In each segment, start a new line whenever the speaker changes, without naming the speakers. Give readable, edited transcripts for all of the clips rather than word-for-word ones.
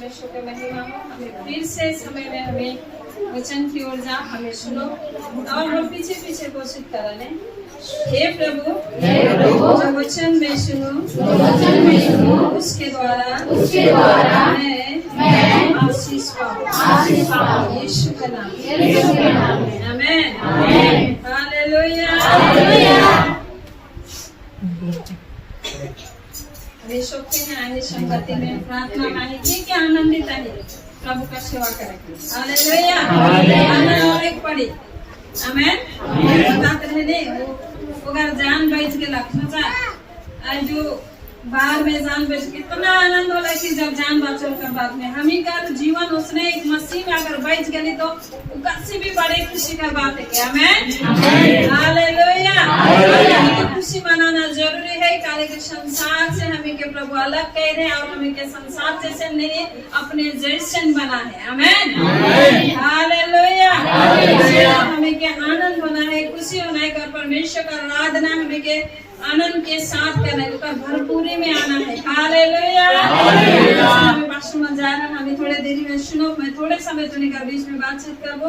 परमेश्वर के महिमा हो। हमें फिर से समय में हमें वचन की ओर जा, हमें सुनो और हम पीछे पीछे घोषित करें, हे प्रभु जो वचन में सुनो उसके द्वारा मैं आशीष पाऊं यीशु के नाम में, आमीन हालेलुया। वे सोते हैं आगे संगति में प्रार्थना मांगे कि आनंदित है प्रभु का सेवा करेंगे। हालेलुया आनंद और एक पड़ी, आमीन। बताते हैं नहीं वो अगर जान बच के लखनऊ आज जो बाहर में जान बच कितना आनंद होला कि जब जान बचल कर बाद में हम ही का जीवन उसने एक मसीह में अगर बच गई तो उससे भी बड़े खुशी का बात है क्या, आमीन हालेलुया। खुशी मनाना जरूरी है कारण के संसार से हमें के प्रभु अलग कह रहे हैं और हमें के संसार जैसे नहीं अपने जैसन बना है, आमीन हालेलुया। हमें के आनंद होना है, खुशी होना है कर परमेश्वर का आराधना हमें के आनंद के साथ करना है, उसका भरपूरी में आना है। हालेलुया हमें पास्टर में जा रहा हमें थोड़े देरी में सुनो, मैं थोड़े समय तो निकाल बीच में बातचीत करबो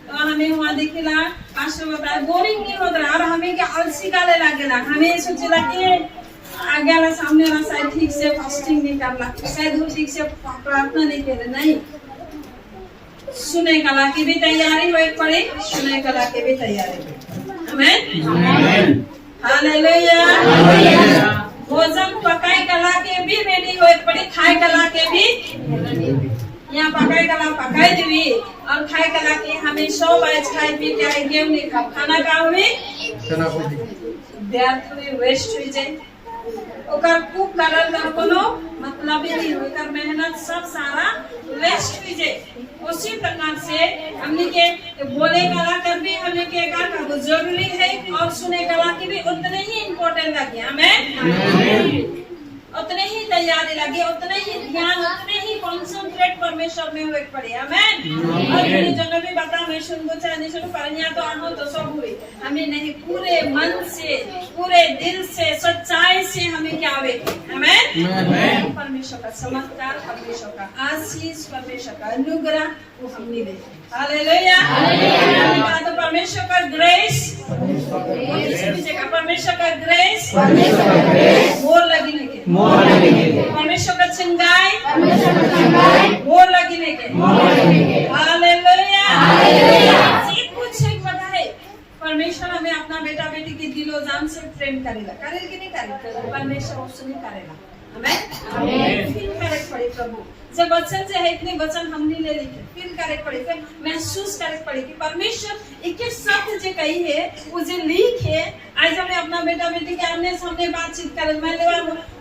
तो हमें वहाँ दिखेला पास्टर बताया बोरिंग नहीं होता और हमें क्या अलसी काले लागेला, हमें सोचेला कि आगे वाला सामने वाला शायद ठीक से फास्टिंग नहीं करला, शायद वो ठीक से प्रार्थना नहीं करे, नहीं सुने कला की भी तैयारी हो पड़े, सुने कला की भी तैयारी, आमीन हालेलुया। भोजन पकाई कला के भी रेडी हो पड़ी, खाए कला के भी यहाँ पकाई कला पकाई देवी और खाए कला के हमें 100 बैच खाए पी के आए गेम नहीं खा खाना का हुई व्यर्थ हुई वेस्ट हुई जाए ओकर कुक करल कर कोनो मतलब ही नहीं होकर मेहनत सब सारा वेस्ट हुई जाए। उसी प्रकार से हमने के बोले कला कर भी हमें के का जरूरी है और सुने कला की भी उतने ही इम्पोर्टेंट लगे, हमें उतने ही तैयारी लगे, उतने ही ध्यान, उतने ही कॉन्सेंट्रेट परमेश्वर में हुए पड़े, आमीन। और मेरे जन भी बता मैं सुनबो चाहे नहीं सुनो पर यहाँ तो आनो तो सब हुई हमें नहीं पूरे मन से पूरे दिल से सच्चाई से हमें क्या आवे, आमीन परमेश्वर का चमत्कार, परमेश्वर का आशीष, परमेश्वर का अनुग्रह वो हमने ले, हालेलुया तो परमेश्वर का ग्रेस, परमेश्वर का ग्रेस मोर लगी नहीं के परमेश्वर का चंगाई मोर लगी नहीं के, हालेलुया कुछ एक पता है परमेश्वर हमें अपना बेटा बेटी के दिलो जान से प्रेम करेगा, करेगा कि नहीं करेगा, परमेश्वर उससे नहीं करेगा, आमीन फील करे पड़े प्रभु जब वचन से है इतने वचन हमने ले लिखे फील करे पड़े फिर महसूस करे पड़े कि परमेश्वर एक शब्द जो कही है वो जो लिख है आज हमें अपना बेटा बेटी के आमने सामने बातचीत करे, मैं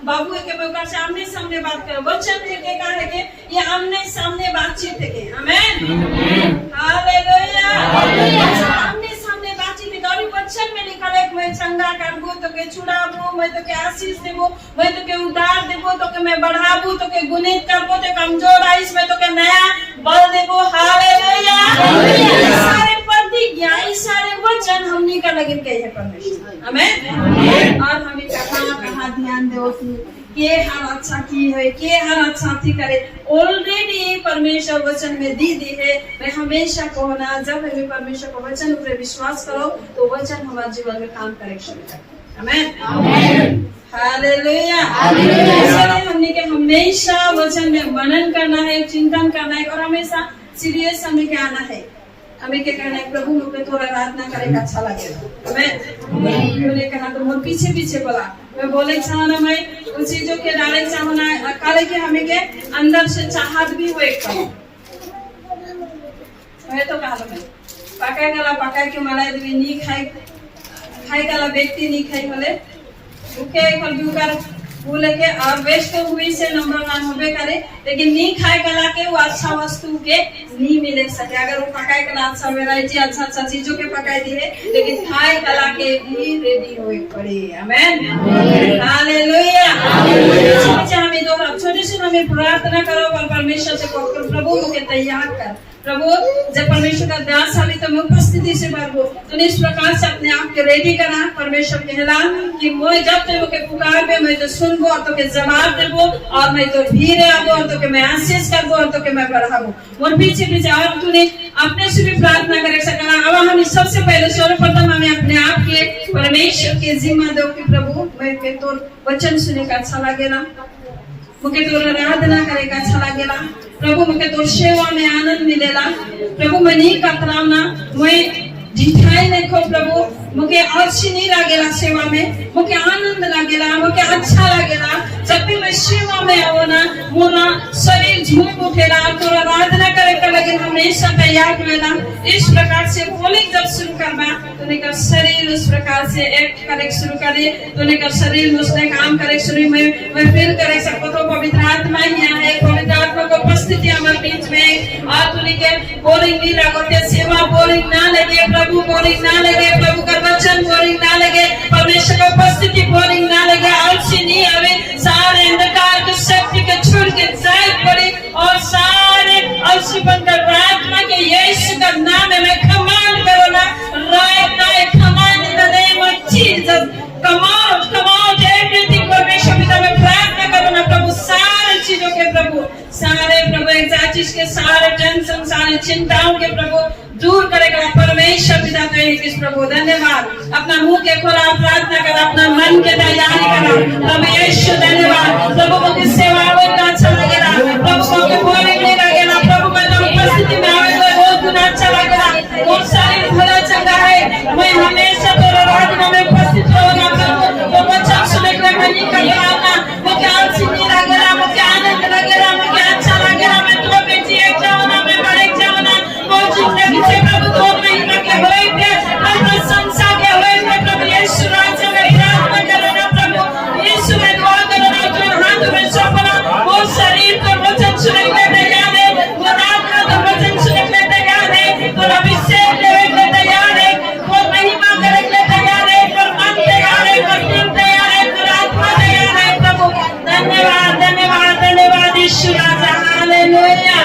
बाबू के मौका से आमने सामने बात करे वचन है के कहा है कि ये आमने सामने बातचीत है, आमीन हालेलुया आमने सामने बातचीत है और वचन में लिखा है मैं चंगा करबो तो के छुड़ाबो, मैं तो के आशीष देबो, मैं तो के उद्धार देबो, तो के मैं बढ़ाबो, तो के गुणित करबो, तो कमजोर आइस में तो के नया बल देबो, हालेलुया सारे प्रतिज्ञा सारे वचन हमनी का लगे कहे है परमेश्वर, आमीन और हमें कहाँ ध्यान दो के हर अच्छा की है के हर अच्छा थी करे ऑलरेडी परमेश्वर वचन में दी है। मैं हमेशा कहना जब हमें परमेश्वर का वचन पर विश्वास करो तो वचन हमारे जीवन में काम करेगा, आमीन हालेलुया हमने के हमेशा वचन में मनन करना है, चिंतन करना है और हमेशा सीरियस हमें क्या आना है, हमें क्या कहना है प्रभु मुझे थोड़ा आराधना करेगा अच्छा लगेगा, मैंने कहा तो मोर पीछे पीछे बोला मैं बोले चाहना मैं उन चीजों के डाले चाहना काले के हमें के अंदर से चाहत भी हो एक मैं तो कहा मैं पकाए के मलाई देवी नी खाई काला व्यक्ति नी खाई बोले भूखे फल कर बोले के और वेस्ट हुई से नंबर 1 होबे करे लेकिन नी खाए कला के वो अच्छा वस्तु के नहीं मिले सके, अगर वो पकाए कला अच्छा वैरायटी अच्छा चीजों के पकाई दी है लेकिन खाए कला के भी रेडी होए पड़े, आमीन हालेलुया हमें दो छोटे से हमें प्रार्थना करो और परमेश्वर से प्रभु को तैयार कर प्रभु जब परमेश्वर का दास आवे तो मैं उपस्थिति से प्रभु तूने इस प्रकार से अपने आप के रेडी करा परमेश्वर कहला कि मैं जब तेरे के पुकार पे मैं तो सुनबो और तो के जवाब देबो और मैं तो धीरे आबो और तो के मैं आशीष करबो और तो के मैं बढ़ाबो और पीछे पीछे और तूने अपने से भी प्रार्थना करे सकला। अब हम सबसे पहले सर्वप्रथम हमें अपने आप के परमेश्वर के जिम्मा दो कि प्रभु मैं के तोर वचन सुने का अच्छा लागेला, मुझे तोर आराधना करे का अच्छा लागेला प्रभु, मुझे तोर सेवा में आनंद मिलेला प्रभु। मैं नहीं कतरावना मैं ढिठाई नहीं खो प्रभु, मुझे आलसी नहीं लागेला सेवा में, मुझे आनंद लागेला, मुझे अच्छा लागेला। जब भी मैं सेवा में आओ ना मोरा शरीर झूम उठेला तो आराधना करे का लगे हमेशा तैयार हुएला। इस प्रकार से बोलिंग जब शुरू करबा तूने का शरीर उस प्रकार से एक्ट करे शुरू करे, तूने का शरीर उसने काम करे शुरू में मैं फील करे सकता तो पवित्र आत्मा ही है, पवित्र आत्मा को उपस्थिति हमारे बीच में और तूने के बोरिंग नहीं लगते, सेवा बोरिंग ना लगे प्रभु, बोरिंग ना लगे प्रभु का वचन बोरिंग ना लगे, परमेश्वर की उपस्थिति बोरिंग ना लगे, आलसी नहीं आवे, सारे अंधकार की शक्ति के छोड़ के जाए पड़े और सारे आलसीपन का प्रार्थना के यीशु का नाम में कमांड करो ना, right now command in the name of Jesus, command everything परमेश्वर पिता में प्रार्थना करो ना प्रभु, सारी चीजों के प्रभु, सारे प्रभु एग्जाइटीज के सारे टेंशन सारी चिंताओं के प्रभु दूर करेगा परमेश्वर पिता तो किस प्रभु। धन्यवाद, अपना मुंह के खोला प्रार्थना करा, अपना मन के तैयारी करा प्रभु यीशु। धन्यवाद प्रभु, मुझे सेवा का अच्छा लगेगा प्रभु, मुझे बोरिंग नहीं लगेगा प्रभु, मैं तो उपस्थिति में आवेगा बहुत गुना अच्छा लगेगा, बहुत सारी भला चंगा है, मैं हमेशा तो आराधना में उपस्थित रहूंगा प्रभु, तो बच्चा सुने का नहीं करना, मुझे आलसी नहीं लगेगा, मुझे आनंद लगेगा, मुझे अच्छा लगेगा, मैं तो बेटी एक जाऊंगा, मैं बड़े जाऊंगा, वो जिंदगी से प्रभु तो महीना के हुए थे अपना संसार के हुए थे प्रभु यीशु राज्य में प्रार्थना करना प्रभु यीशु में दुआ करना, तो हाथ में सौंपना, वो शरीर को वचन सुनने के तैयार है, वो आत्मा को वचन सुनने के तैयार है, वो अभिषेक लेने के तैयार है, वो महिमा करने के तैयार है, वो मन तैयार है, वो दिल तैयार है, वो आत्मा तैयार है प्रभु। धन्यवाद धन्यवाद धन्यवाद यीशु राजा, हालेलुया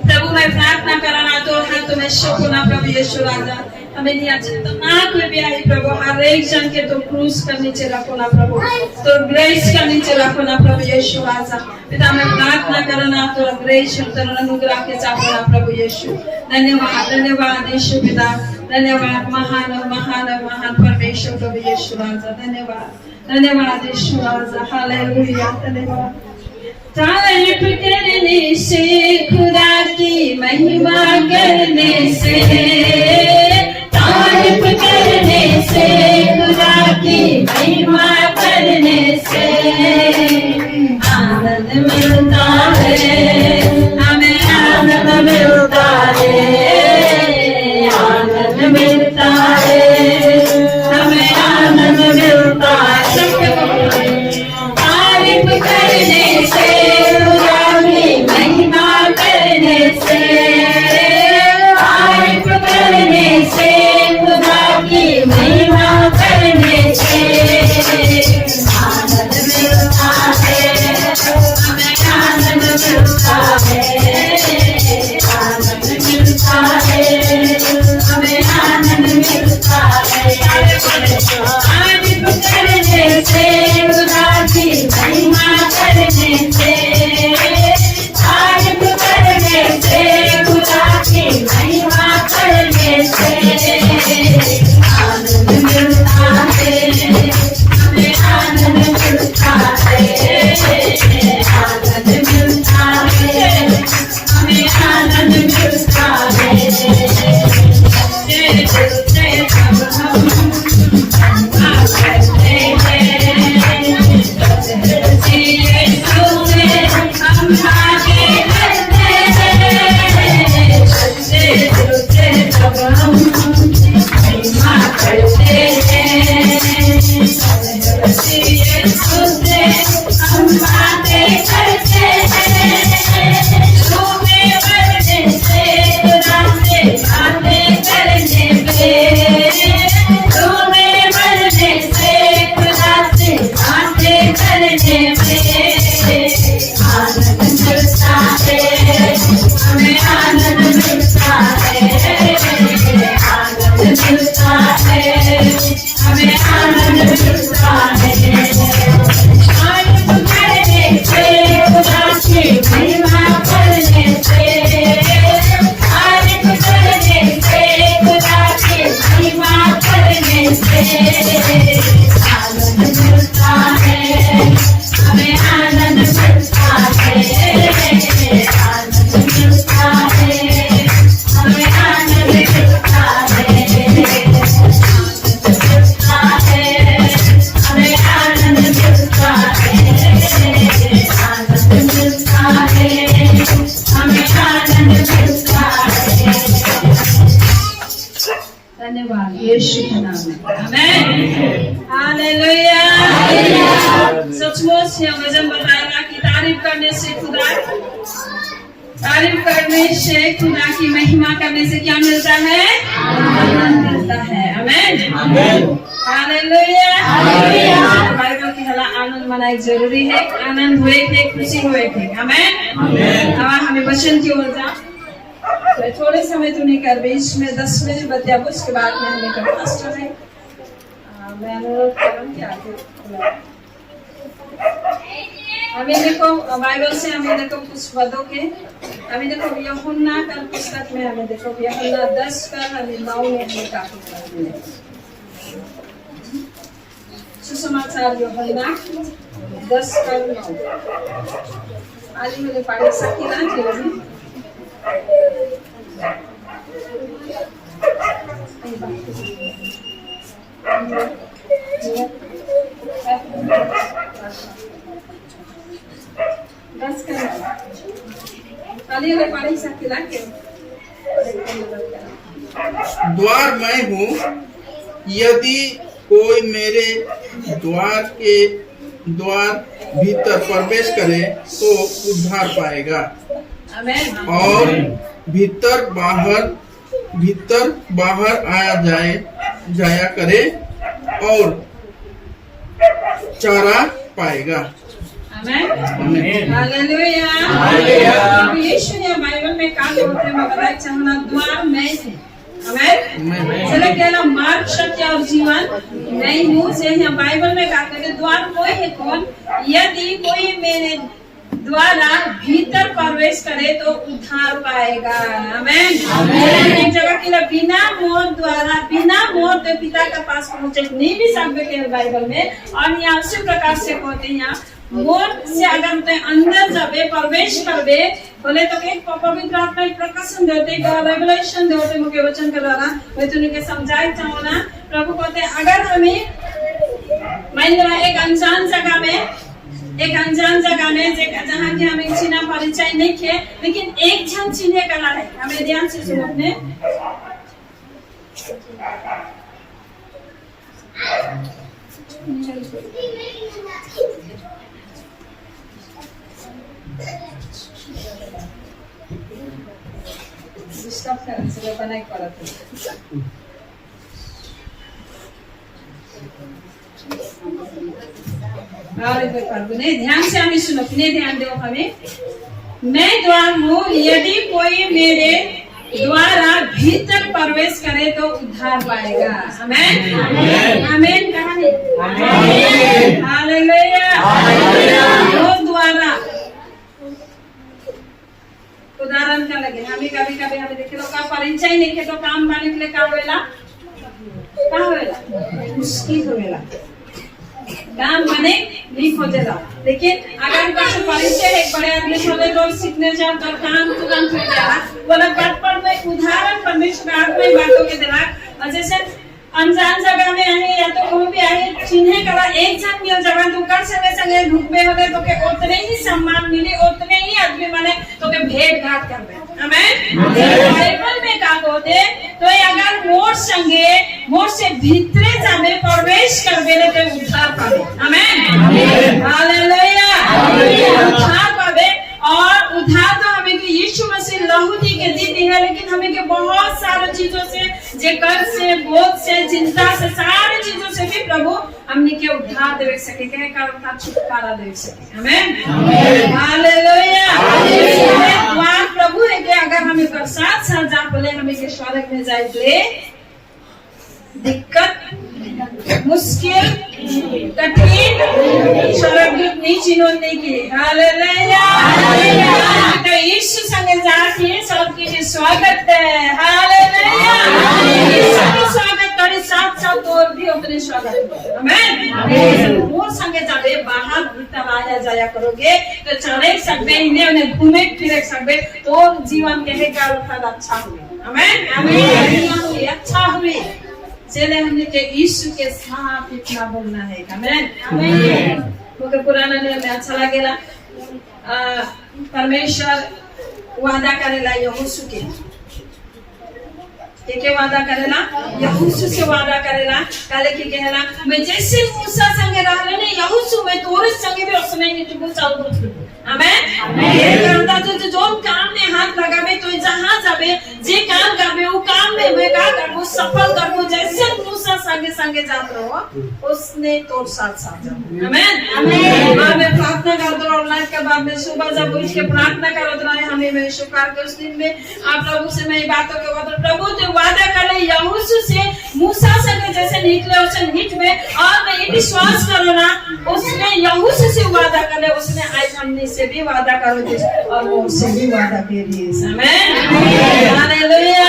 प्रभु। मैं प्रार्थना कराना तो है तुम्हें शुक्र प्रभु यीशु राजा, हमें नहीं अच्छा तो ना कोई भी आई प्रभु, हर एक जन के तो क्रूस का नीचे रखो ना प्रभु, तो ग्रेस का नीचे रखो ना प्रभु यीशु राजा पिता। मैं प्रार्थना करना तो ग्रेस उतर अनुग्रह के चाहो ना प्रभु यीशु। धन्यवाद धन्यवाद यीशु पिता, धन्यवाद महान महान महान परमेश्वर प्रभु यीशु राजा, धन्यवाद धन्यवाद यीशु राजा, हालेलुया धन्यवाद। तारीफ करने से खुदा की महिमा करने से, तारीफ करने से खुदा की महिमा करने से आनंद मिलता है, हमें आनंद मिलता है, आनंद मिलता है, हमें आनंद मिलता है। तारीफ करने से आनंद मिलता है, हमें यीशु के नाम में आमेन हालेलुया। सचमुच यह वचन बताएगा कि तारीफ करने से खुदा की महिमा करने से क्या मिलता है? आनंद मिलता है। Amen hallelujah. बाइबल की हला आनंद मनाना जरूरी है। आनंद हुए थे, खुशी हुए थे। आमेन। अब हमें वचन की ओर जा। तो थोड़े समय तो नहीं कर बीच में 10 मिनट बतिया, उसके बाद में हमें कर पास्टर है मैं अनुरोध करूं कि आगे हमें देखो बाइबल से हमें देखो कुछ पदों के हमें देखो यूहन्ना का पुस्तक में हमें देखो यूहन्ना 10 का हमें 9 में हमें काफी पद मिले। सुसमाचार यूहन्ना 10 का 9 आज मैंने पढ़ सकी ना जी बस कर खाली अगर पढ़ सकती ना के
द्वार मैं हूँ, यदि कोई मेरे द्वार भीतर प्रवेश करे तो उद्धार पाएगा और भीतर बाहर जाया करे और चारा पाएगा।
हालेलुया। यीशु ने बाइबल में कहा होते हैं मैं बताना चाहूँगा द्वार मैं हूँ। आमेन। चलो कहना मार्ग सत्य और जीवन मैं हूँ से यहाँ बाइबल में कहा कि द्वार कोई है कौन? यदि कोई मेरे द्वारा भीतर प्रवेश करे तो उद्धार पाएगा। आमेन। एक जगह के बिना मोर तो पिता के पास पहुंचे नहीं भी सकते के बाइबल में। और यहाँ उसी प्रकार से कहते हैं मोर से अगर ते अंदर जाबे प्रवेश करबे बोले तो के पवित्र आत्मा एक प्रकाशन देते रेवलेशन देते मुके वचन के द्वारा मैं तुमने के समझाई चाहूँ ना। प्रभु कहते अगर हमें मान लो एक अनजान जगह में जहाँ के हमें चिन्ह परिचय नहीं थे लेकिन एक जन चिन्ह कला है। हमें ध्यान से सुनो अपने डिस्टर्ब करने से बनाई पड़ा था। ध्यान से हमें सुनो, अपने ध्यान दो हमें। मैं द्वार हूँ, यदि कोई मेरे द्वारा भीतर प्रवेश करे तो उद्धार पाएगा। आमेन आमेन। कहानी हालेलुया। वो द्वारा उदाहरण का लगे हमें कभी हमें देखे तो का परिचय नहीं के तो काम पाने के लिए का होएला मुश्किल होएला काम बने नहीं खोजेला। लेकिन अगर कुछ परिचय एक बड़े आदमी से तो सीखने जाओ तो काम तुरंत हो जाएगा। बोला बात पर मैं उदाहरण परमेश्वर आत्मा बातों के द्वारा जैसे अनजान जगह में आए या तो कहीं भी आए चिन्ह करा एक जन मिल जगह तो कर संगे ढूंढबे होले तो के उतने ही सम्मान मिले उतने ही आदमी माने तो के भेंट घाट करबे। आमेन। बाइबल में का होते तो अगर मोर से भीतरे जामे प्रवेश करबे तो उद्धार पावे। Amen hallelujah. उद्धार पावे और उद्धार तो हमें के यीशु मसीह लहू दी के दी है लेकिन हमें के बहुत सारी चीजों से जे कर से बोझ से चिंता से सारी चीजों से भी प्रभु हमने के उद्धार दे सके के कारण छुटकारा दे सके। Amen hallelujah. द्वार प्रभु है कि अगर हमें कर साथ जा बोले हमें के स्वर्ग में जाए दिक्कत मुश्किल कठिन स्वर्गदूत नहीं चिन्होने की। हालेलुया। तो यीशु संग जाके सबके स्वागत है। हालेलुया। यीशु के स्वागत करे साथ और भी अपने स्वागत। आमेन। वो संगे जाबे बाहर भीतर आया जाया करोगे तो चले सकते इन्हें घूमे फिरे सकते तो जीवन के अच्छा हुए। आमेन आमेन। अच्छा हुए चले हमने के यीशु के साथ इतना बोलना है। आमेन आमेन। मुझे पुराना नियम में अच्छा लगेला परमेश्वर वादा करेला यहोशू के के वादा करेला यहोशू से वादा करेला काले की कहला मैं जैसे मूसा संगे रहले ने यहोशू मैं तोरे संगे भी उसने निटबो चालू आमेन ये करता जो काम में हाथ लगावे तो जहां जाबे जे काम करबे वो काम में वे का करबो सफल करबो जैसे मूसा संगे संगे जात रहो उसने तोर साथ साथ जाओ आमेन आमेन मैं प्रार्थना कर दो ऑनलाइन के बाद में सुबह जब उठ के प्रार्थना करत रहे हमें मैं शुक्र के उस दिन में आप प्रभु से मैं बातों के बाद प्रभु तो वादा करे यहोशू से मूसा संगे जैसे निकले उसे निक में और मैं ये विश्वास करो ना उसने यहोशू से वादा करे उसने आज हमने से भी वादा करो जिस और वो से भी वादा करिए आमेन हालेलुया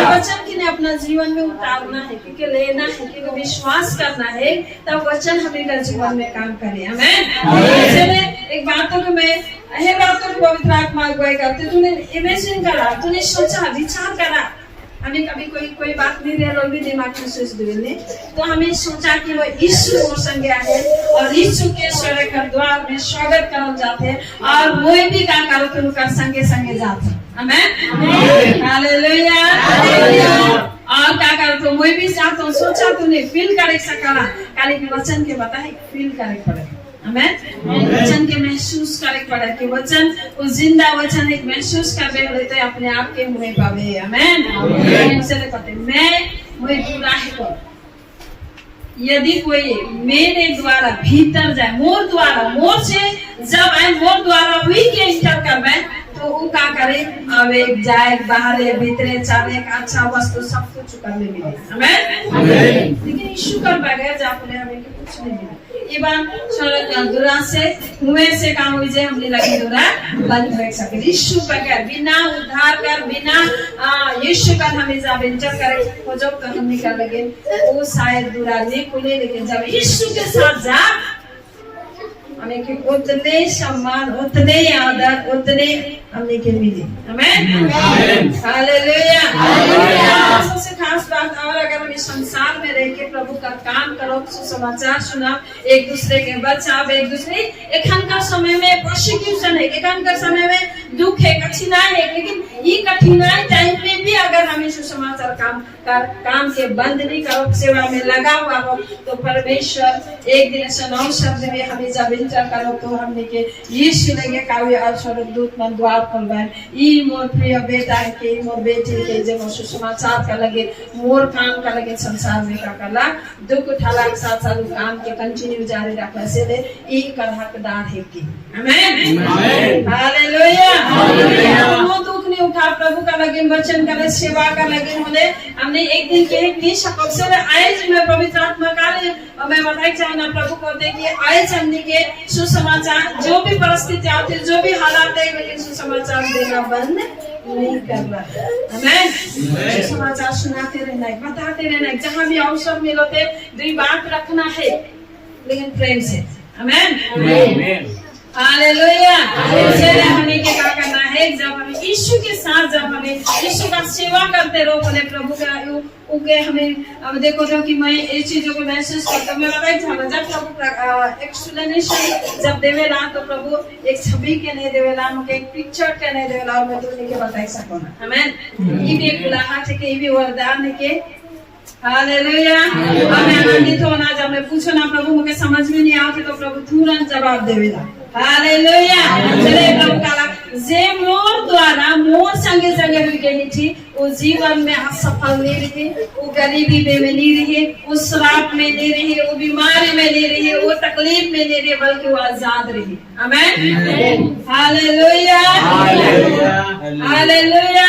वचन की ने अपना जीवन में उतारना है क्योंकि लेना है क्योंकि विश्वास करना है तब वचन हमारे जीवन में काम करे आमेन चले एक बातों को मैं ये बातों को पवित्र आत्मा अगुवाई करते तूने इमेजिन करा तूने सोचा विचार करा हमें कभी कोई बात नहीं रहे लोग भी दिमाग में सोच दिए तो हमें सोचा कि वो यीशु और संगे आए और यीशु के स्वर्ग का द्वार में स्वागत करल जाते और वो भी का करो तो उनका संगे संगे जाते आमेन हालेलुया और क्या करो तो वो भी चाहता हूँ सोचा तूने फील करे सकला काले के वचन के बताए फील करे पड़े आमेन वचन के महसूस करे पड़े कि वचन वो जिंदा वचन एक महसूस करबे होले तो अपने आप के मुंह पावे आमेन चले पते मैं मुझे पूरा है को यदि कोई मेरे द्वारा भीतर जाए मोर से जब आए मोर द्वारा हुई के इंटर करबे तो वो का करे आवे जाए बाहर भीतरे चाले का अच्छा वस्तु सब कुछ करने मिले आमेन लेकिन यीशु कर बगैर जापने हमें कुछ नहीं मिले ये बात स्वर्ग दुरा से मुंह से काम हुई जे हमने लगी दुरा बंद रख सके यीशु बगैर बिना उद्धार कर बिना यीशु का हमें जब इंटर करे हो जब तो हम निकल लगे वो शायद दुरा नहीं खुले लेकिन जब यीशु के साथ जा हमें के उतने सम्मान उतने आदर उतने हमने के मिले आमेन हालेलुया सबसे खास बात और अगर हम इस संसार में रह के प्रभु का काम करो सुसमाचार सुना एक दूसरे के बचाव एक दूसरे एखनका समय में प्रोसिक्यूशन है एखनका समय में दुख है कठिनाई है लेकिन ये कठिनाई टाइम में भी अगर हम सुसमाचार काम के बंद नहीं करो सेवा में लगा हुआ हो तो परमेश्वर एक दिन ऐसा नौ शब्द में हमें जब इंटर करो तो हमने के यीशु लगे काव्य और स्वर्गदूत मन द्वार खोलवाए ई मोर प्रिय बेटा के मोर बेटी के जब सुसमाचार का लगे मोर काम का लगे संसार में का कला दुख उठाला के साथ साथ काम के कंटिन्यू जारी रखना से दे ई कर हकदार है की आमेन हालेलुया वो दुख नहीं उठा प्रभु का लगे वचन का सेवा का लगे होले हमने एक दिन के नहीं सकल से आज मैं पवित्र आत्मा का मैं बताई चाहना प्रभु को दे कि आज हमने के सुसमाचार जो भी परिस्थिति आती जो भी हालात है लेकिन सुसमाचार देना बंद नहीं करना आमेन सुसमाचार सुनाते रहना है बताते रहना है जहाँ भी अवसर मिलते दो बात रखना है लेकिन प्रेम से आमेन हालेलुया हमें क्या करना है जब हमें यीशु के साथ जब हमें यीशु का सेवा करते रहो बोले प्रभु का उगे हमें अब देखो जो कि मैं ये चीजों को महसूस करता हूँ मैं बताई था जब प्रभु एक्सप्लेनेशन जब देवेला तो प्रभु एक छवि के नहीं देवेला मुझे एक पिक्चर के नहीं देवेला और मैं तुमने के बताई सकूँ ना आमेन ये भी एक बुलाहट है कि ये भी वरदान है कि हालेलुया हमें आनंदित होना जब मैं पूछो ना प्रभु मुझे समझ में नहीं आते तो प्रभु तुरंत जवाब देवेला हालेलुया चले प्रभु काला जे मोर द्वारा मोर संगे संगे हुई गई थी वो जीवन में असफल नहीं रही वो गरीबी में नहीं रही वो श्राप में नहीं रही वो बीमारी में नहीं रही वो तकलीफ में नहीं रही बल्कि वो आजाद रही आमेन हालेलुया हालेलुया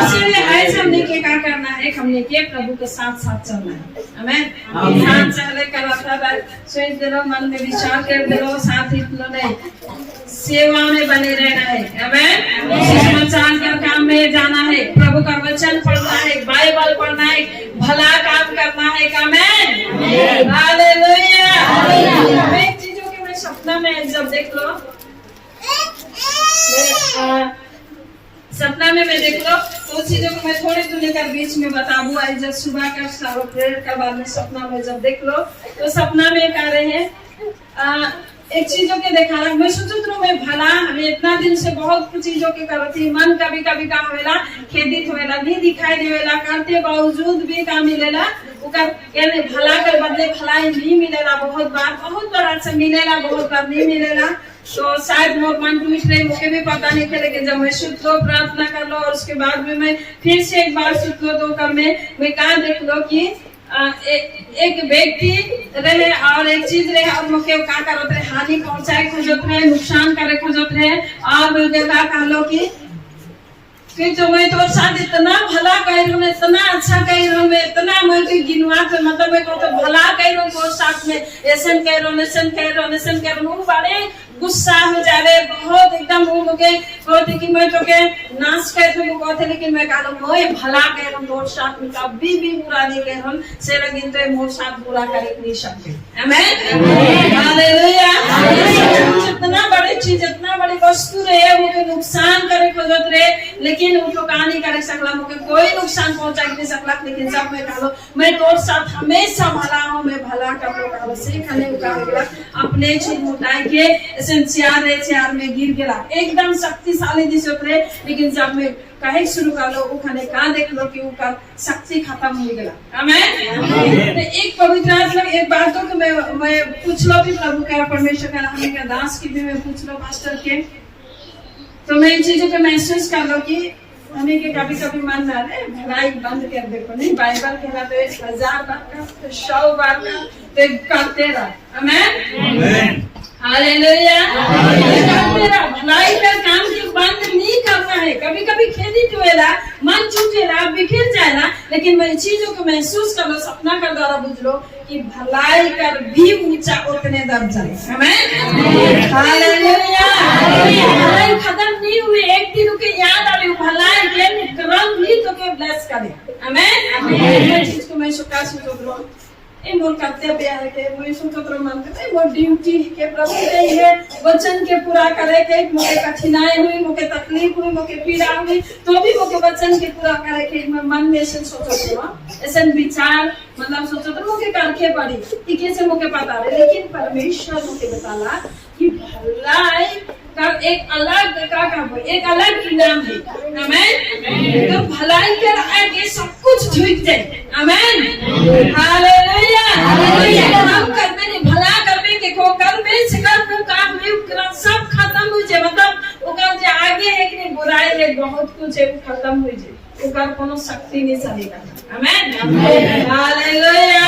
इसलिए आज हमने क्या करना है हमने के प्रभु के साथ साथ चलना है आमेन साथ चले कर अपना सोच दे लो मन में विचार कर दे लो साथ ही नहीं सेवा में बने रहना है आमेन सुसमाचार का काम में जाना है प्रभु का वचन पढ़ना है बाइबल पढ़ना है भला काम करना है आमेन हालेलुया एक चीजों के मैं सपना में जब देख लो सपना में मैं देख लो तो चीजों को मैं थोड़ी दूर लेकर बीच में बताऊँ आज जब सुबह का प्रेयर का बाद में सपना में जब देख लो तो सपना में कह रहे हैं एक चीजों के देखा रहा मैं सोचत मैं भला हमें इतना दिन से बहुत कुछ चीजों के करती मन कभी कभी का होवेला खेदित होवेला नहीं दिखाई देवेला करते बावजूद भी का मिलेला उकर यानी भला के बदले भलाई नहीं मिलेला बहुत बार अच्छा मिलेला बहुत बार नहीं मिलेला। तो शायद मोर मन टूट रही मुझे भी पता नहीं था, लेकिन जब मैं सुत लो प्रार्थना कर लो और उसके बाद में मैं फिर से एक बार सुत लो तो कर मैं कहा देख लो कि एक व्यक्ति रहे और एक चीज रहे और मुझे का करत रहे हानि पहुंचाए खोजत रहे नुकसान करे खोजत रहे और मुझे का कह लो कि फिर जो मैं तो साथ इतना भला कह रहा हूँ इतना अच्छा कह रहा हूँ मैं इतना मैं तो गिनवा के मतलब मैं तो भला कह रहा हूँ तो साथ में ऐसा कह रहा हूँ ऐसा कह रहा हूँ ऐसा कह रहा हूँ बड़े गुस्सा हो जा रहे बहुत एकदम वो मुझे कहते कि मैं तो के नाश कर थे वो कहते लेकिन मैं कहा मैं भला कह रहा हूँ मोर साथ में कभी भी बुरा नहीं कह रहा हूँ से लेकिन तो मोर साथ बुरा करे नहीं सकते आमीन हालेलुया। जितना बड़ी चीज इतना बड़ी वस्तु रहे मुझे नुकसान करे खोजत रहे लेकिन वो तो कहानी करे सकला मुझे कोई नुकसान पहुंचा नहीं सकला लेकिन जब मैं कहा मैं तोर साथ हमेशा भला हूँ मैं भला कर लो कहा से खाने का अपने चीज उठाए के चार में गिर गया एकदम शक्तिशाली दिशत रहे लेकिन जब मैं कहे शुरू कर लो उखाने कहा देख लो कि उनका शक्ति खत्म हो गया आमीन। एक पवित्र आत्मा एक बात तो मैं पूछ लो भी प्रभु का परमेश्वर का हमें का दास की भी मैं पूछ लो पास्टर के तो मैं इन चीजों को महसूस कर लो कि हमें के कभी कभी मन में अरे भलाई बंद कर देखो नहीं बाइबल कहना तो 1000 बार का तो 100 बार का तो करते रह आमीन हालेलुया। भलाई का काम की बंद नहीं करना है कभी कभी खेदित होएला मन टूटेला बिखर जाएला लेकिन मैं चीजों को महसूस कर लो सपना का द्वारा बुझ लो कि भलाई कर भी ऊंचा उतने दर्जा है आमीन हालेलुया। भलाई खत्म नहीं हुई एक दिन के याद आ रही भलाई के क्रम भी तो के ब्लेस करे आमीन। ये चीज को मैं सुखा सुतो ए मोर कर्तव्य है के मैं सुतोत्र मन के मोर ड्यूटी के प्रभु रही है वचन के पूरा करे के मोके कठिनाई हुई मोके तकलीफ हुई मोके पीड़ा हुई तो भी मोके वचन के पूरा करे के मैं मन में से सोचत ऐसा विचार मतलब सोचत मोके करके पड़ी कि कैसे मोके पता है लेकिन परमेश्वर मोके बताला कि भलाई का एक अलग एक अलग इनाम है आमीन। तो भलाई के आगे सब कुछ झुक जाए आमीन हालेलुया। हम करते नहीं भला करने के को कर में शिकार को काम में सब खत्म हो जाए मतलब ओकर जे आगे है कि बुराई है बहुत कुछ है खत्म हो जाए ओकर कोनो शक्ति नहीं चलेगा आमीन हालेलुया।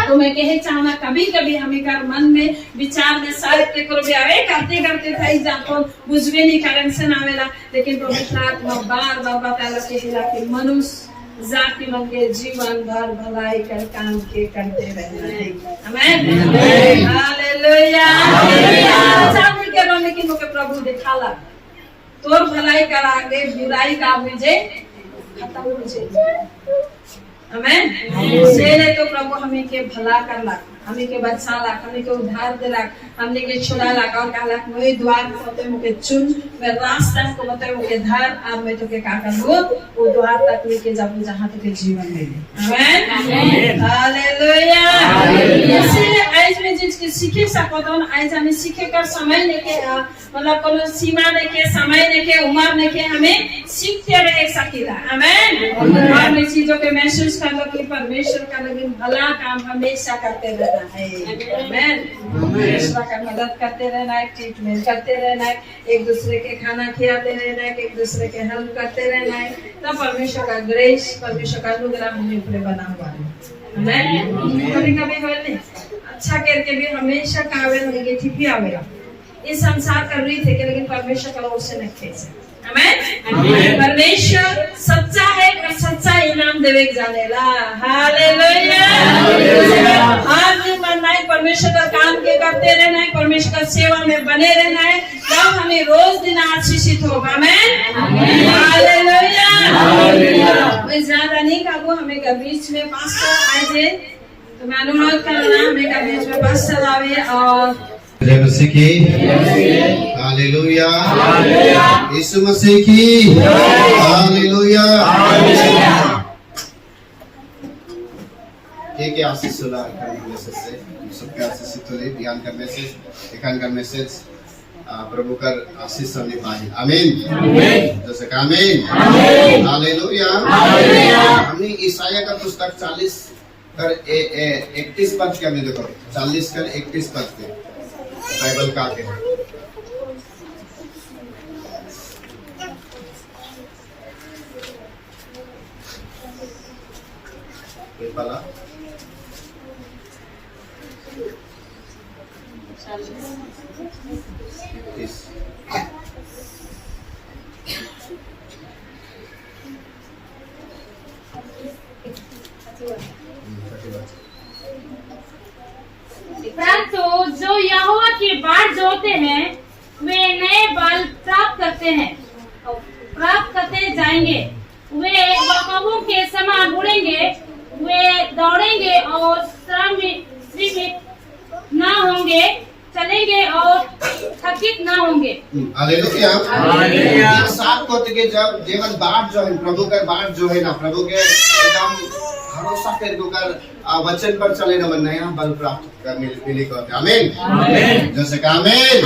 तो मैं कहे चाहना कभी कभी हमें कर मन में विचार में शायद के करो आवे करते करते थाई जातो बुझवे नहीं कारण से ना आवेला लेकिन पवित्र आत्मा बार बार बताला के मनुष्य जाति मन के जीवन भर भलाई कर काम के करते रहना है आमीन हालेलुया। चाहते के रो लेकिन मोके प्रभु दिखाला तोर भलाई कर आगे बुराई का मुझे खत्म हो जाए आमीन। से तो प्रभु हमें के भला करला हमें के बचाला हमें के उद्धार देला हमने के छुड़ाला और कहला मैं द्वार खोते मुके चुन मैं रास्ता को बताए मुके धार और मैं तो के का करूं वो द्वार तक लेके जाऊं जहां तक जीवन मिले आमीन हालेलुया। इसलिए आज में जिस के सीखे सकतो आज हमें सीखे का समय लेके मतलब कोनो सीमा लेके समय लेके उम्र लेके हमें सीखते रह सकेला आमीन। और मैं चीजों के महसूस कर लो कि परमेश्वर का लेकिन भला काम हमेशा करते रहना है आमीन। परमेश्वर का मदद करते रहना है ट्रीटमेंट करते रहना है एक दूसरे के खाना खिलाते रहना है एक दूसरे के हेल्प करते रहना है तब परमेश्वर का ग्रेस परमेश्वर का अनुग्रह हमें ऊपर बना हुआ है आमीन। कभी होले अच्छा करके भी हमेशा कावे नेगेटिव ही आवेगा इस संसार कर रही थे लेकिन परमेश्वर का ओर से नहीं थे आमीन। परमेश्वर सच्चा है और सच्चा इनाम देवे जानेला हालेलुया। आज भी मानना है परमेश्वर का काम के करते रहना है परमेश्वर का सेवा में बने रहना है तब हमें रोज दिन आशीषित होगा आमीन हालेलुया। मैं ज्यादा नहीं कहूँ हमें का बीच में पास्टर आए थे तो मैं अनुरोध करना हमें का बीच में पास्टर आवे और
जय मसीह की हालेलुया यीशु मसीह की हालेलुया। ठीक के आशीष होला मैसेज से सबके आशीषित होले ध्यान का मैसेज एकान का मैसेज प्रभु का आशीष हमने पाई आमीन जैसे का आमीन हालेलुया हमने ईसाया का पुस्तक 40 कर 31 पद के हमने देखो 40 कर 31 पद के बाइबल का के ये वाला
परंतु जो यहोवा की बाट जोते हैं वे नए बल प्राप्त करते जाएंगे। वे बकबों के समान उड़ेंगे, वे दौड़ेंगे और श्रमित ना होंगे, चलेंगे और थकित ना होंगे।
हालेलुया सात को के जब जीवन बाट जो है प्रभु का बाट जो है ना प्रभु के एकदम भरोसा कर वचन पर चले ना नया बल प्राप्त मिली को आमीन जैसे का आमीन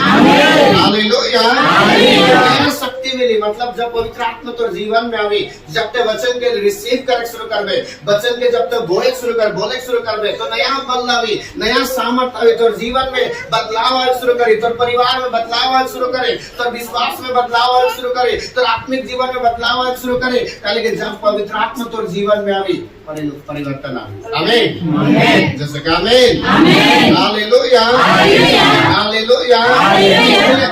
हालेलुया नया शक्ति मिली मतलब जब पवित्र आत्मा तो जीवन में आवी जब ते वचन के रिसीव करे शुरू करबे वचन के जब ते बोले शुरू करबे तो नया बल आवी नया सामर्थ आवी तो जीवन में बदलाव आवे शुरू करी तो परिवार में बदलाव आवे शुरू करे तो विश्वास में बदलाव आवे शुरू करे तो आत्मिक जीवन में बदलाव आवे शुरू करे काले के जब पवित्र आत्मा तो जीवन में आवी परिवर्तन आवे आमीन जैसे का आमीन हालेलुया हालेलुया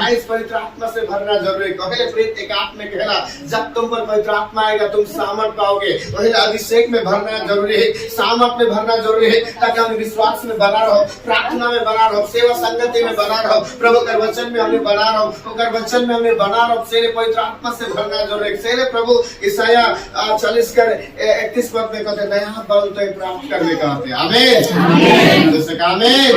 इस पवित्र आत्मा से भरना जरूरी कहले प्रेरित एक आत्मा में कहला जब तुम पर पवित्र आत्मा आएगा तुम सामर्थ पाओगे वही अभिषेक में भरना जरूरी है सामर्थ में भरना जरूरी है ताकि हम विश्वास में बना रहो प्रार्थना में बना रहो सेवा संगति में बना रहो प्रभु के वचन में हमें बना रहो ओकर वचन में हमें बना रहो सेरे पवित्र आत्मा से भरना जरूरी है सेरे प्रभु ईसाया 40 कर 31 पद में कहते नया बल तो प्राप्त करने का आते आमीन जैसे का आमीन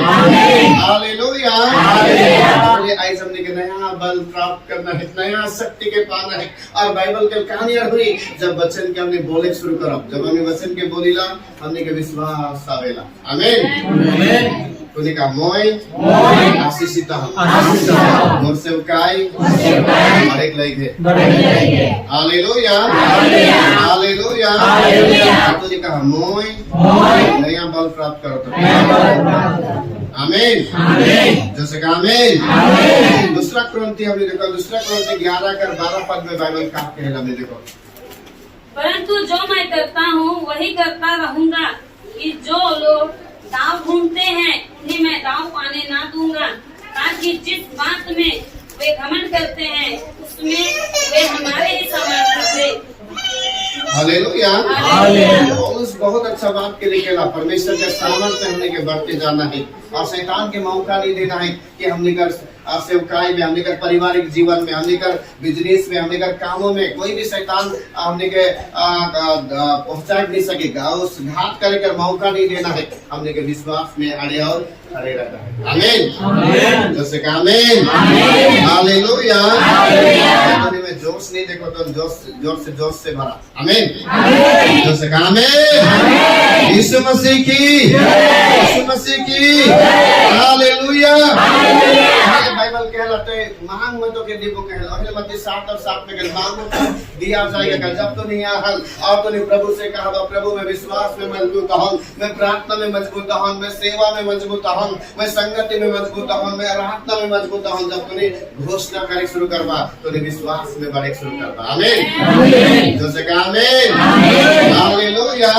हालेलुया आज हमने के नया बल प्राप्त करना है नया शक्ति के पाना है और बाइबल के कहानी हुई जब वचन के हमने बोले शुरू करो जब हमने वचन के बोलीला हमने के विश्वास आवेला आमीन तूने कहा मोय आशीषित मोर सेवकाई और एक लई है हालेलुया हालेलुया तूने कहा मोय नया बल प्राप्त करो तो आमीन जैसे का आमीन दूसरा क्रंथी हमने देखा दूसरा क्रंथी 11 कर 12 पद में बाइबल का कहला हमने देखो
परंतु जो मैं करता हूँ वही करता रहूंगा कि जो लोग दाव ढूंढते हैं उन्हें मैं दाव पाने ना दूंगा ताकि जिस बात में वे घमंड करते हैं उसमें वे हमारे ही समान रहे।
हालेलुया पौलुस बहुत अच्छा बात के लिए कहला परमेश्वर के सामर्थ्य हमने के बढ़ते जाना है और शैतान के मौका नहीं देना है कि हमने कर सेवकाई में हमने कर पारिवारिक जीवन में हमने कर बिजनेस में हमने कर कामों में कोई भी शैतान हमने के पहुंचा नहीं सकेगा उस घात करे कर मौका नहीं देना है हमने के विश्वास में अड़े और खड़े रहना है आमीन जैसे का आमीन हालेलुया में जोश नहीं देखो तो जोश से भरा आमीन जैसे का आमीन यीशु मसीह की हालेलुया बाइबल कहलाते मांग में तो के दीपो कहला और मत्ती 7 और 7 में कहला मांगो तो दिया जाएगा जब तो नहीं आहल और तो नहीं प्रभु से कहा प्रभु मैं विश्वास में मजबूत हूं मैं प्रार्थना में मजबूत हूं मैं सेवा में मजबूत हूं मैं संगति में मजबूत हूं मैं आराधना में मजबूत हूं जब तूने घोषणा करे शुरू करवा तो विश्वास में बढ़े शुरू करवा आमीन जैसे कहा आमीन हालेलुया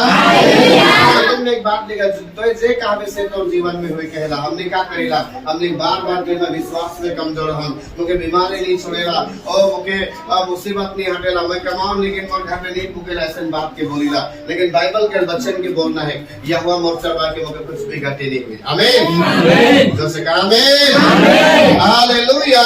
तुमने एक बात देखा तो जे कहा से तो जीवन में हुए कहला हमने क्या करेला हमने बार-बार कहला विश्वास में कमजोर हम मुके बीमारी नहीं छोड़ेला और मुके मुसीबत नहीं हटेला मैं कमाऊं लेकिन मोर घर में नहीं पुकेला ऐसे बात के बोलीला लेकिन बाइबल के वचन के बोलना है यहोवा मोर्चा बा के मुके कुछ भी घटे नहीं हुई आमीन जैसे कहा आमीन हालेलुया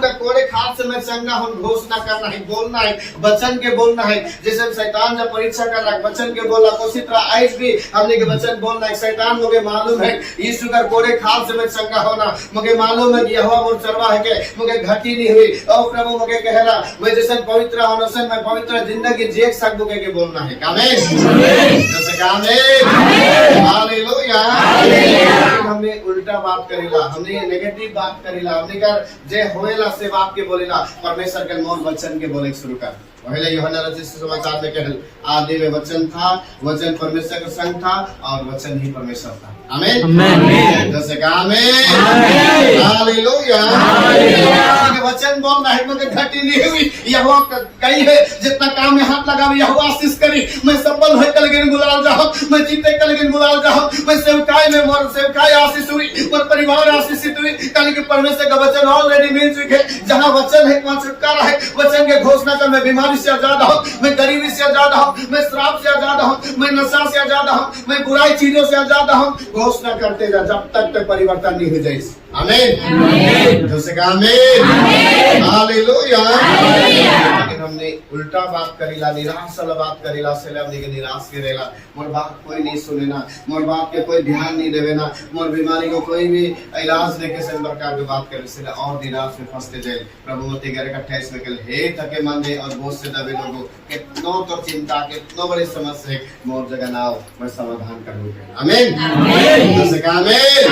तक कोरे खास से मैं चंगा हम घोषणा करना है, बोलना है, वचन के बोलना है। जैसे शैतान जब परीक्षा कर रहा है वचन के बोला, उसी तरह आज भी हमने के वचन बोलना है। शैतान मुझे मालूम है यीशु का कोड़े खाल से मैं चंगा होना, मुझे मालूम है कि यहोवा मोर चरवा है के मुझे घटी नहीं हुई। और प्रभु मुझे कह रहा मैं जैसे पवित्र होना से मैं पवित्र जिंदगी जी सकूं के बोलना है। आमीन। जैसे आमीन, हालेलुया। हमने उल्टा बात करेला, हमने नेगेटिव बात करेला, हमने कर जे होएला से बात के बोलेला, परमेश्वर के मौन वचन के बोले शुरू कर। पहले यूहन्ना रचित सुसमाचार में कहल आदि में वचन था, वचन परमेश्वर का संग था और वचन ही परमेश्वर था। आमीन। जैसे आमीन, हालेलुया। वचन बोलना है मुझे घटी नहीं हुई। यहोवा कही है जितना काम में हाथ लगा यहोवा आशीष करी। मैं सफल है कल गिन बुलाल जाओ, मैं जीते कल गिन बुलाल जाओ, मैं सेवकाई में मोर सेवकाई आशीष हुई, मोर परिवार आशीषित हुई। कल के परमेश्वर का वचन ऑलरेडी मिल चुके है। जहाँ वचन है वहाँ छुटकारा है। वचन के घोषणा कर मैं बीमारी से आजाद हूँ, मैं गरीबी से आजाद हूँ, मैं श्राप से आजाद हूँ, मैं नशा से आजाद हूँ, मैं बुराई चीजों से आजाद हूँ। घोषणा करते जा जब तक परिवर्तन नहीं हो जाए। आमीन। जैसे आमीन, हालेलुया। लेकिन हमने उल्टा बात करीला, निराश वाला बात करीला, से हमने के निराश के रहेला। मोर बात कोई नहीं सुनेना, मोर बात के कोई ध्यान नहीं देवेना, मोर बीमारी को कोई भी इलाज देके से प्रकार की बात करे से और निराश में फंसते जाए। प्रभु मती 11:28 में कहल हे थके मंदे और बोझ से दबे लोगों, कितनो तो चिंता, कितनो बड़ी समस्या है, मोर जगह ना आओ, मैं समाधान करूंगा। आमीन। जैसे आमीन,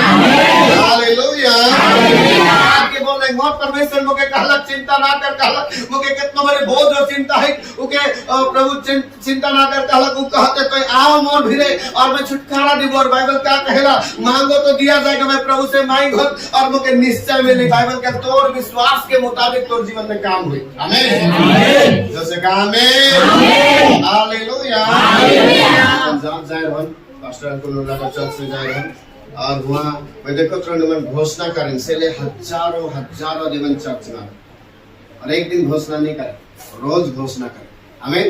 हालेलुया। आपके बोल रहे मोर परमेश्वर मुके कहलक चिंता ना कर, कहलक मुके कितना बड़े बोझ और चिंता है उके प्रभु चिंता ना कर, कहलक उ कहते तो आओ मोर भिरे और मैं छुटकारा दिबो। और बाइबल क्या कहेला, मांगो तो दिया जाएगा, मैं प्रभु से मांगो और मुके निश्चय मिली। बाइबल का तोर विश्वास के मुताबिक तोर जीवन में काम हुई। आमीन। जैसे आमीन, हालेलुया। पंजाब जाए हम पास्टर अंकुल का चर्च में जाए हम और वहाँ मैं देखो तो घोषणा करें से ले हजारों हजारों जीवन चर्च में और एक दिन घोषणा नहीं करे, रोज घोषणा करे। आमीन।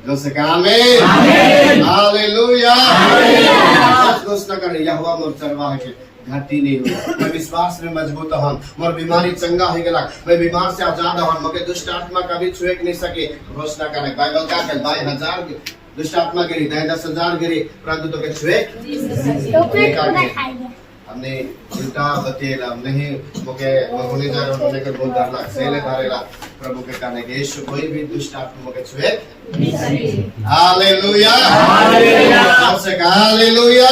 जैसे आमीन, हालेलुया। घोषणा करे यहोवा मोर चरवा है के घाटी नहीं हुई, मैं विश्वास में मजबूत हूँ, मोर बीमारी चंगा हो गया, मैं बीमार से आजाद हूँ, मुझे दुष्ट आत्मा कभी छुए नहीं सके। घोषणा करे बाइबल क्या कहता है 2000 दुष्ट आत्मा गिरी, 10,000 गिरी परंतु तो के छुए। हमने उल्टा बतेला नहीं मुके होने जा रहा होने के बोल डाला सेले धारेला प्रभु के कहने के यीशु कोई भी दुष्ट आत्मा के छुए। हालेलुया, हालेलुया, से हालेलुया,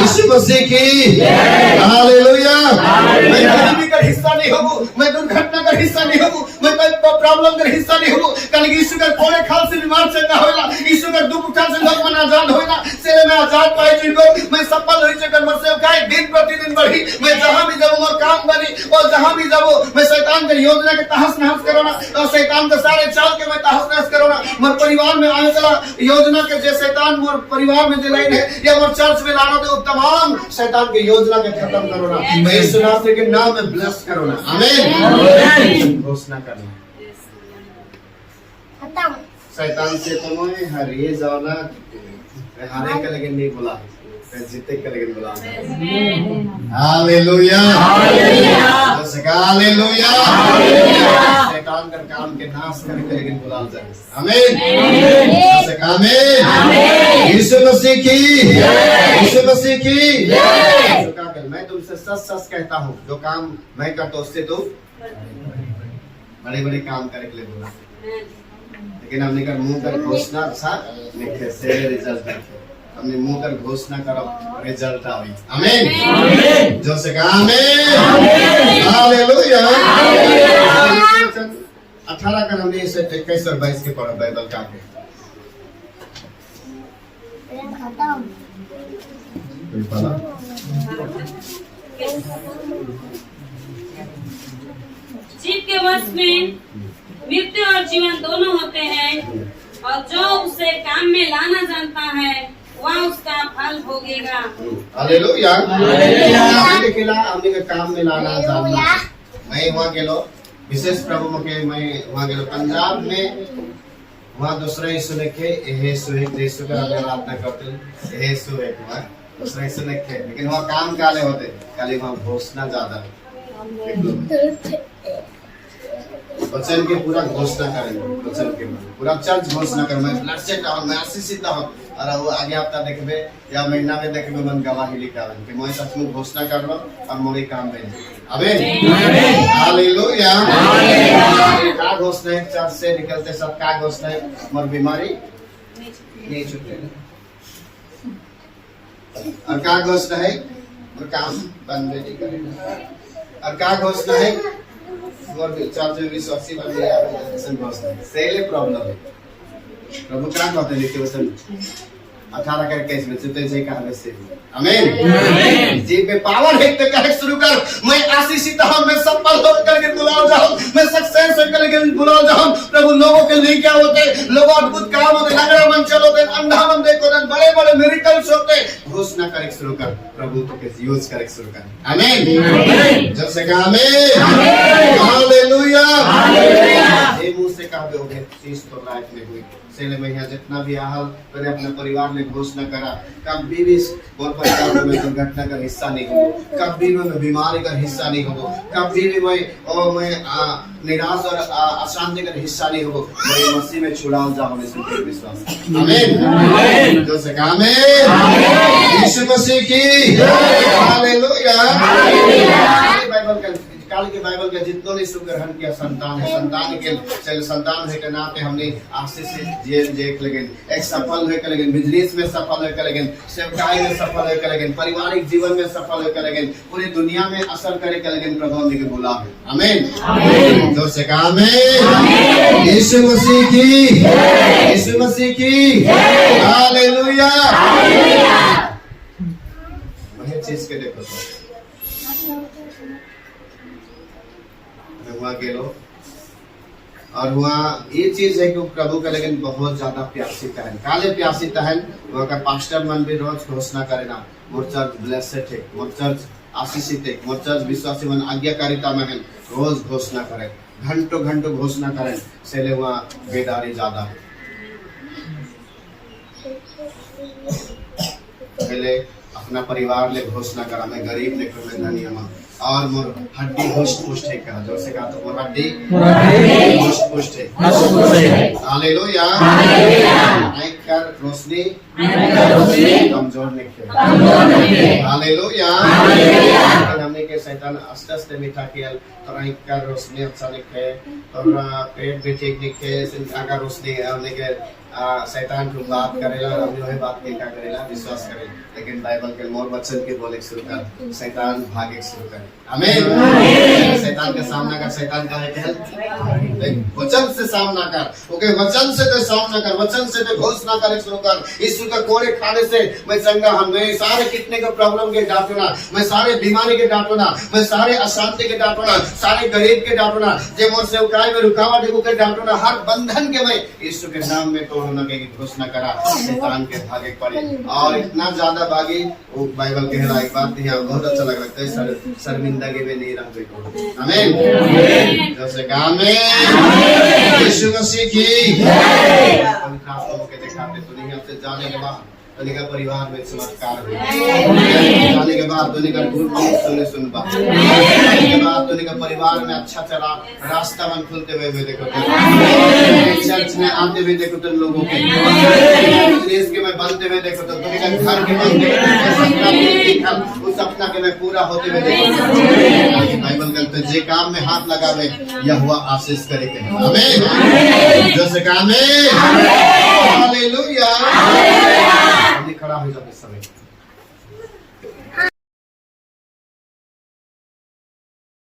यीशु मसीह की हालेलुया। मैं गरीबी का हिस्सा नहीं हूँ, मैं दुर्घटना का हिस्सा नहीं हूँ, मैं कोई प्रॉब्लम का हिस्सा नहीं हूँ। कल यीशु का कोड़े खाल से बीमार चंगा होइला, यीशु का दुख उठा से लोग मन आजाद होइला, से मैं आजाद पाए जुड़ो, मैं सफल होई चकर मरसे का दिन प्रतिदिन बढ़ी। मैं जहां भी जाऊं मोर काम बनी और जहां भी जाऊं मैं शैतान की योजना के तहस नहस करोना और शैतान के सारे चाल के मैं तहस नहस करोना। मोर परिवार में आने वाला योजना के जे शैतान मोर परिवार में जे लाइन है या मोर चर्च में लाना तो तमाम शैतान की योजना के खत्म करोना। मैं यीशु नाम के नाम में ब्लेस करोना। आमीन। घोषणा करना शैतान से तुम्हें हरिए जाना हारे के लेकिन नहीं बुला जीते के लेकिन बुला। हालेलुया, हालेलुया, शैतान का काम के नाश करने के लेकिन बुला जाए। आमीन, आमीन। यीशु मसीह की, यीशु मसीह की। मैं तुमसे सच सच कहता हूँ जो काम मैं करता हूँ उससे तो बड़े बड़े काम करने के लिए बोला। लेकिन हमने कर मुंह कर घोषणा था लिखे से रिजल्ट देखे, हमने मुंह कर घोषणा करो रिजल्ट आई। आमीन। जो से कहा आमीन, हालेलुया। 18 कर हमने इसे 21 और 22 के पढ़ा बाइबल का के
जीव के वश में मृत्यु और जीवन दोनों होते हैं और जो उसे काम में लाना जानता है वह उसका फल भोगेगा।
Hallelujah, hallelujah. देखिला हमने के काम में लाना जानना। मैं वहाँ गेलो विशेष प्रभु मके मैं वहाँ गेलो पंजाब में वहाँ दूसरा यीशु ने के यीशु एक यीशु का आराधना करते यीशु एक वहाँ दूसरा यीशु ने के लेकिन वहाँ काम काले होते खाली वहाँ घोषणा ज्यादा। वचन के पूरा घोषणा करेंगे, वचन के पूरा चर्च घोषणा कर मैं ब्लेसेड हूं, मैं आशीषित हूं। और वो आगे हफ्ता देखबे या महीना में देखबे मन गवाही लिखावन कि मैं सचमुच घोषणा करलो और मोरे काम में। आमीन, हालेलुया। का घोषणा है चर्च से निकलते सब का घोषणा है? मोर बीमारी नहीं छूटे। और का घोषणा है? मोर काम बंद नहीं करेगा। और का घोषणा है? मोर चर्च में विश्वासी बन गया ऐसा घोषणा है। सेले प्रॉब्लम है। प्रभु का कहते हैं लिखे वचन 18 का 21 में चुते जे का हमें से। आमीन। जी पे पावर है तो कहे शुरू कर, मैं आशीषित हूं, मैं सफल हो करके बुलाओ जाऊं, मैं सक्सेस हो करके बुलाओ जाऊं। प्रभु लोगों के लिए क्या होते, लोग अद्भुत काम होते, नगर मंचल होते, अंधा बंद देखो, बड़े बड़े मिरेकल्स होते। घोषणा करे शुरू कर, प्रभु तो कैसे यूज करे शुरू कर। आमीन। जब से कहा आमीन, हालेलुया, ये मुंह से कहा हो गए चीज तो लाइफ में हुई। सेले में यहाँ जितना भी आहल मैंने अपने परिवार में घोषणा करा, कभी भी और परिवार में दुर्घटना का हिस्सा नहीं हो, कभी भी मैं बीमारी का हिस्सा नहीं हो, कभी भी मैं निराश और अशांति का हिस्सा नहीं हो। मैं मसीह में छुड़ाव जाऊँ इसमें विश्वास। आमीन। जो से कहा आमीन। यीशु मसीह की हालेलुया। बाइबल का काल के बाइबल का जितना ने ग्रहण किया संतान है, संतान के चल संतान है के नाते हमने आशीष से जीवन देख लेकिन एक सफल है लेकिन बिजनेस में सफल है लेकिन सेवकाई में सफल है लेकिन पारिवारिक जीवन में सफल है लेकिन पूरी दुनिया में असर करे लेकिन प्रभु ने बोला है। आमीन। जोर से कहा आमीन। यीशु मसीह की, यीशु मसीह की हालेलुया। वही चीज के देखो हुआ गेलो और हुआ ये चीज है कि प्रभु का लेकिन बहुत ज्यादा प्यासी तहन काले प्यासी तहन वह का पास्टर मन भी रोज घोषणा करे ना मोर चर्च ब्लेसेड है, मोर चर्च आशीषित है, मोर चर्च विश्वासी मन आज्ञाकारिता में रोज घोषणा करे, घंटों घंटों घोषणा करे। सेले हुआ बेदारी ज्यादा है। पहले अपना परिवार ले घोषणा करा, मैं गरीब ने मैं धनी हूं और मोर हड्डी होस्ट पुष्ट है। कहा जोर से कहा तो मोर हड्डी होस्ट पुष्ट है। हालेलुया। आँख कर रोशनी कमजोर नहीं। हालेलुया। हमने के शैतान आस्ते आस्ते मीठा किया और आँख कर रोशनी अच्छा लिखे और पेट भी ठीक लिखे, सिंधा का रोशनी हमने के शैतान को बात करेला और हमने वही बात के क्या करेला विश्वास करे। लेकिन बाइबल के मोर वचन के बोले शुरू कर, शैतान भागे शुरू करे। आमीन। शैतान का सामना कर, शैतान का है वचन से सामना कर। ओके, वचन से तो सामना कर, वचन से तो घोषणा करे शुरू कर। यीशु का कोड़े खाने से मैं चंगा हूं, मैं सारे कितने का प्रॉब्लम के डांटू ना, मैं सारे बीमारी के डांटू ना, मैं सारे अशांति के डांटू ना, सारे गरीब के डांटू ना, जे मोर सेवकाई में रुकावट के डांटू ना, हर बंधन के मैं यीशु के नाम में तोड़ना के घोषणा करा। शैतान के भागे पड़े और इतना ज्यादा भागी वो बाइबल कहला एक बात है बहुत अच्छा लग रहा है, शर्मिंदगी में नहीं रहते। आमीन। जैसे आमीन। यीशु मसीह की पवित्र आत्मा के दिखाते दुनिया से जाने के बाद दुनिया परिवार में चमत्कार हुए, जाने के बाद दुनिया सुने सुनबा, जाने के बाद दुनिया परिवार में अच्छा चला, रास्ता मन खुलते हुए देखो, चर्च में आते हुए देखो तुम लोगों के, देश के में बनते हुए देखो तो दुनिया घर के बनते हुए उस सपना के में पूरा होते हुए देखो। बाइबल कहते जे काम में हाथ लगावे यह हुआ आशीष करेंगे। आमीन। जैसे काम में हालेलुया। खड़ा हो जाओ इस समय।